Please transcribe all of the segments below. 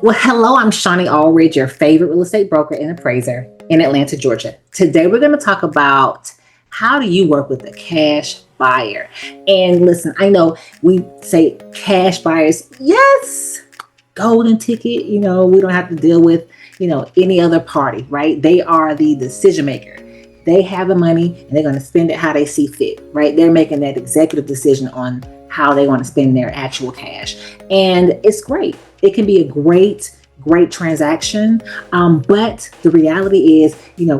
Well, hello, I'm Shawnee Allridge, your favorite real estate broker and appraiser in Atlanta, Georgia. Today, we're going to talk about how do you work with a cash buyer. And listen, I know we say cash buyers, yes, golden ticket, we don't have to deal with, any other party, right? They are the decision maker. They have the money and they're going to spend it how they see fit, right? They're making that executive decision on how they want to spend their actual cash. And it's great. It can be a great transaction. But the reality is,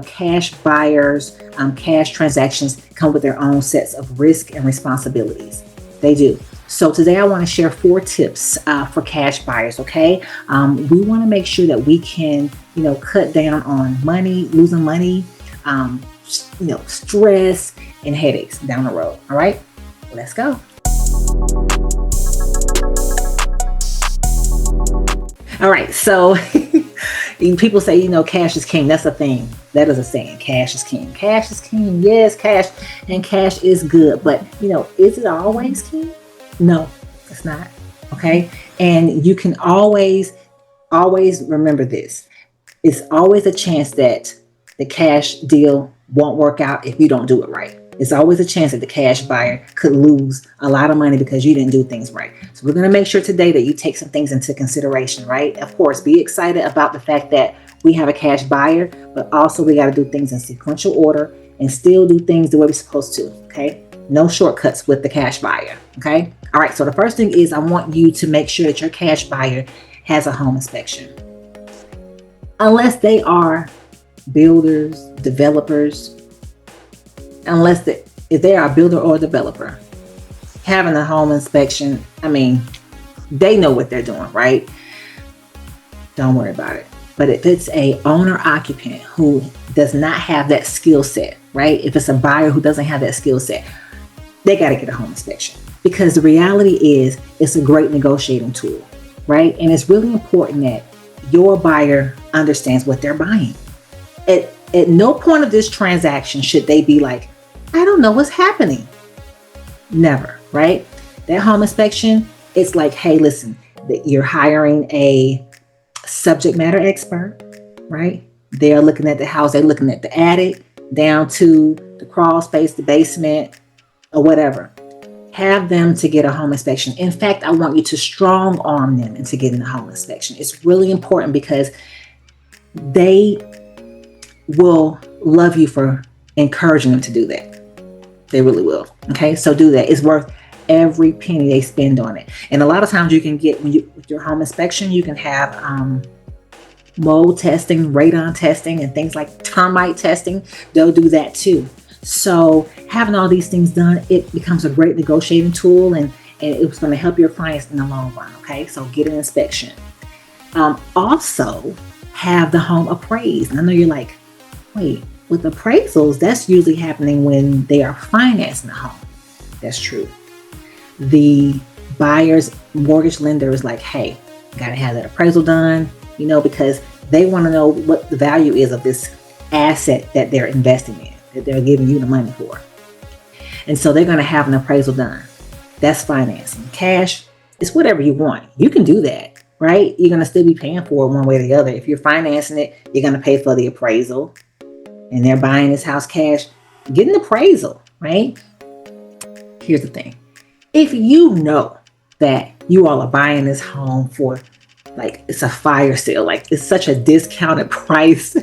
cash buyers, cash transactions come with their own sets of risk and responsibilities. They do. So today I want to share 4 tips for cash buyers. Okay. We want to make sure that we can, cut down on money, losing money, stress and headaches down the road. All right, let's go. All right, so people say, cash is king. That's a thing. That is a saying. Cash is king. Cash is king. Yes, cash, and cash is good. But, is it always king? No, it's not. Okay. And you can always remember this. It's always a chance that the cash deal won't work out if you don't do it right. It's always a chance that the cash buyer could lose a lot of money because you didn't do things right. So we're going to make sure today that you take some things into consideration, right? Of course, be excited about the fact that we have a cash buyer, but also we got to do things in sequential order and still do things the way we're supposed to, okay? No shortcuts with the cash buyer, okay? All right, so the first thing is I want you to make sure that your cash buyer has a home inspection. Unless they are builders, developers, if they are a builder or a developer, having a home inspection, they know what they're doing, right? Don't worry about it. But if it's a owner occupant who does not have that skill set, right? If it's a buyer who doesn't have that skill set, they got to get a home inspection, because the reality is it's a great negotiating tool, right? And it's really important that your buyer understands what they're buying. At no point of this transaction should they be like, I don't know what's happening. Never, right? That home inspection, it's like, hey, listen, that you're hiring a subject matter expert, right? They're looking at the house, they're looking at the attic, down to the crawl space, the basement, or whatever. Have them to get a home inspection. In fact, I want you to strong arm them into getting a home inspection. It's really important because they will love you for encouraging them to do that. They really will. Okay, so do that. It's worth every penny they spend on it. And a lot of times you can get, with your home inspection, you can have mold testing, radon testing, and things like termite testing. They'll do that too. So having all these things done, it becomes a great negotiating tool, and it's going to help your clients in the long run. Okay, so get an inspection. Also have the home appraised. And I know you're like, wait, with appraisals, that's usually happening when they are financing the home. That's true. The buyer's mortgage lender is like, hey, got to have that appraisal done, because they want to know what the value is of this asset that they're investing in, that they're giving you the money for. And so they're going to have an appraisal done. That's financing. Cash, it's whatever you want. You can do that, right? You're going to still be paying for it one way or the other. If you're financing it, you're going to pay for the appraisal. And they're buying this house cash, get an appraisal, right? Here's the thing. If you know that you all are buying this home for, like, it's a fire sale, like it's such a discounted price,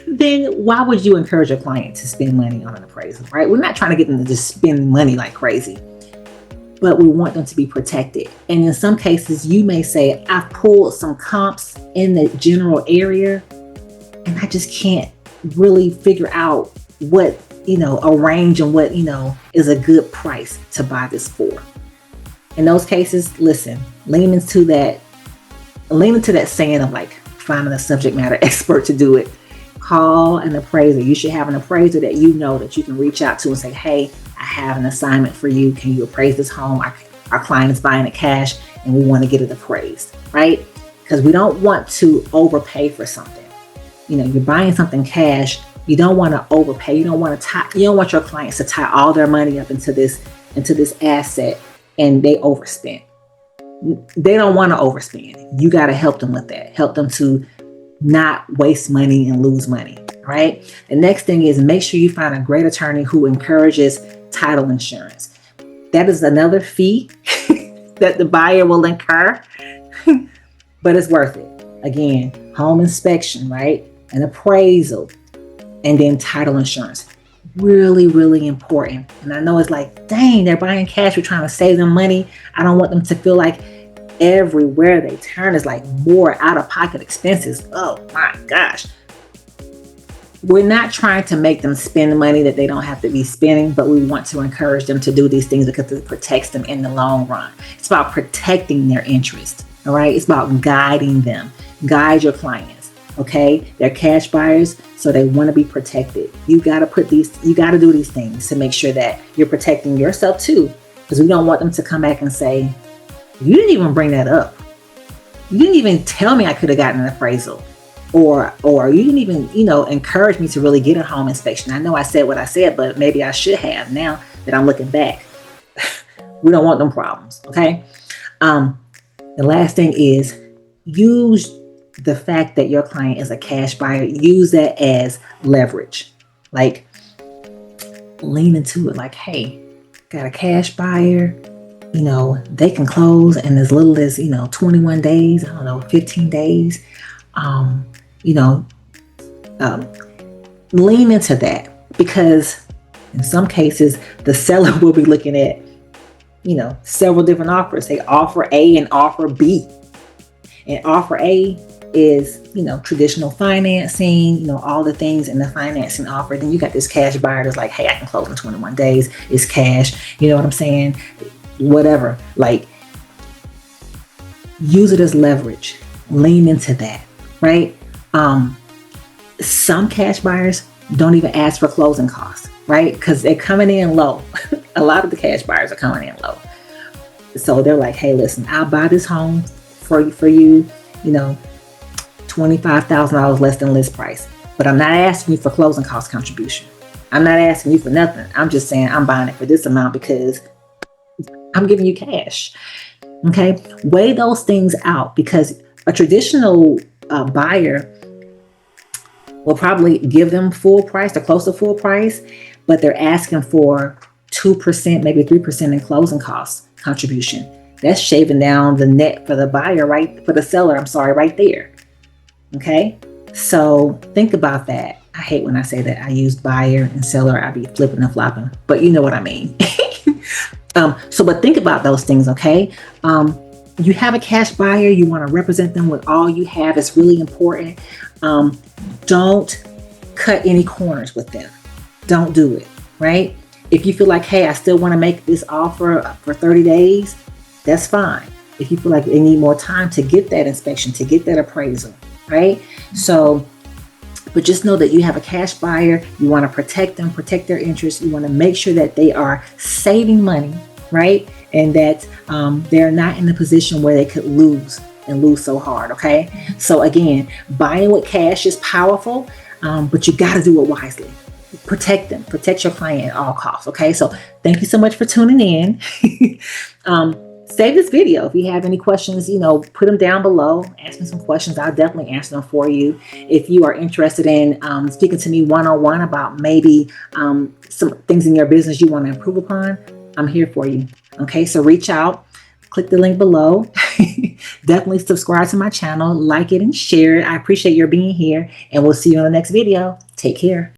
then why would you encourage your client to spend money on an appraisal, right? We're not trying to get them to just spend money like crazy, but we want them to be protected. And in some cases, you may say, I've pulled some comps in the general area, and I just can't really figure out what, a range and what, is a good price to buy this for. In those cases, listen, lean into that saying of like finding a subject matter expert to do it. Call an appraiser. You should have an appraiser that that you can reach out to and say, hey, I have an assignment for you. Can you appraise this home? Our client is buying it cash and we want to get it appraised, right? Because we don't want to overpay for something. You're buying something cash. You don't want to overpay. You don't want your clients to tie all their money up into this asset and they overspent. They don't want to overspend. You got to help them with that. Help them to not waste money and lose money, right? The next thing is make sure you find a great attorney who encourages title insurance. That is another fee that the buyer will incur, but it's worth it. Again, home inspection, right? An appraisal, and then title insurance. Really, really important. And I know it's like, dang, they're buying cash. We're trying to save them money. I don't want them to feel like everywhere they turn is like more out-of-pocket expenses. Oh my gosh. We're not trying to make them spend money that they don't have to be spending, but we want to encourage them to do these things because it protects them in the long run. It's about protecting their interest. All right. It's about guiding them. Guide your clients. Okay. They're cash buyers, so they want to be protected. You got to do these things to make sure that you're protecting yourself too, because we don't want them to come back and say, you didn't even bring that up. You didn't even tell me I could have gotten an appraisal. Or you didn't even, encourage me to really get a home inspection. I know I said what I said, but maybe I should have now that I'm looking back. We don't want them problems, okay? The last thing is use the fact that your client is a cash buyer. Use that as leverage. Like, lean into it like, hey, got a cash buyer. They can close in as little as, 21 days, 15 days. Lean into that, because in some cases the seller will be looking at, several different offers. They offer A and offer B. And offer A is, traditional financing, all the things in the financing offer. Then you got this cash buyer that's like, hey, I can close in 21 days. It's cash. You know what I'm saying? Whatever. Like, use it as leverage. Lean into that, right? Some cash buyers don't even ask for closing costs, right? Because they're coming in low. A lot of the cash buyers are coming in low. So they're like, hey, listen, I'll buy this home for you, $25,000 less than list price. But I'm not asking you for closing cost contribution. I'm not asking you for nothing. I'm just saying I'm buying it for this amount because I'm giving you cash. Okay? Weigh those things out, because a traditional buyer will probably give them full price or close to full price, but they're asking for 2%, maybe 3% in closing costs contribution. That's shaving down the net for the buyer, right? For the seller, right there. Okay? So think about that. I hate when I say that. I use buyer and seller. I be flipping and flopping, but you know what I mean. But think about those things, okay? You have a cash buyer, you want to represent them with all you have. It's really important. Don't cut any corners with them. Don't do it, right? If you feel like, hey, I still want to make this offer for 30 days, that's fine. If you feel like they need more time to get that inspection, to get that appraisal, right? So, but just know that you have a cash buyer. You want to protect them, protect their interests. You want to make sure that they are saving money, right? And that they're not in a position where they could lose so hard, okay? So again, buying with cash is powerful, but you got to do it wisely. Protect them, protect your client at all costs, okay? So thank you so much for tuning in. Save this video. If you have any questions, put them down below. Ask me some questions. I'll definitely answer them for you. If you are interested in speaking to me one-on-one about maybe some things in your business you want to improve upon, I'm here for you. Okay, so reach out, click the link below. Definitely subscribe to my channel, like it and share it. I appreciate your being here, and we'll see you on the next video. Take care.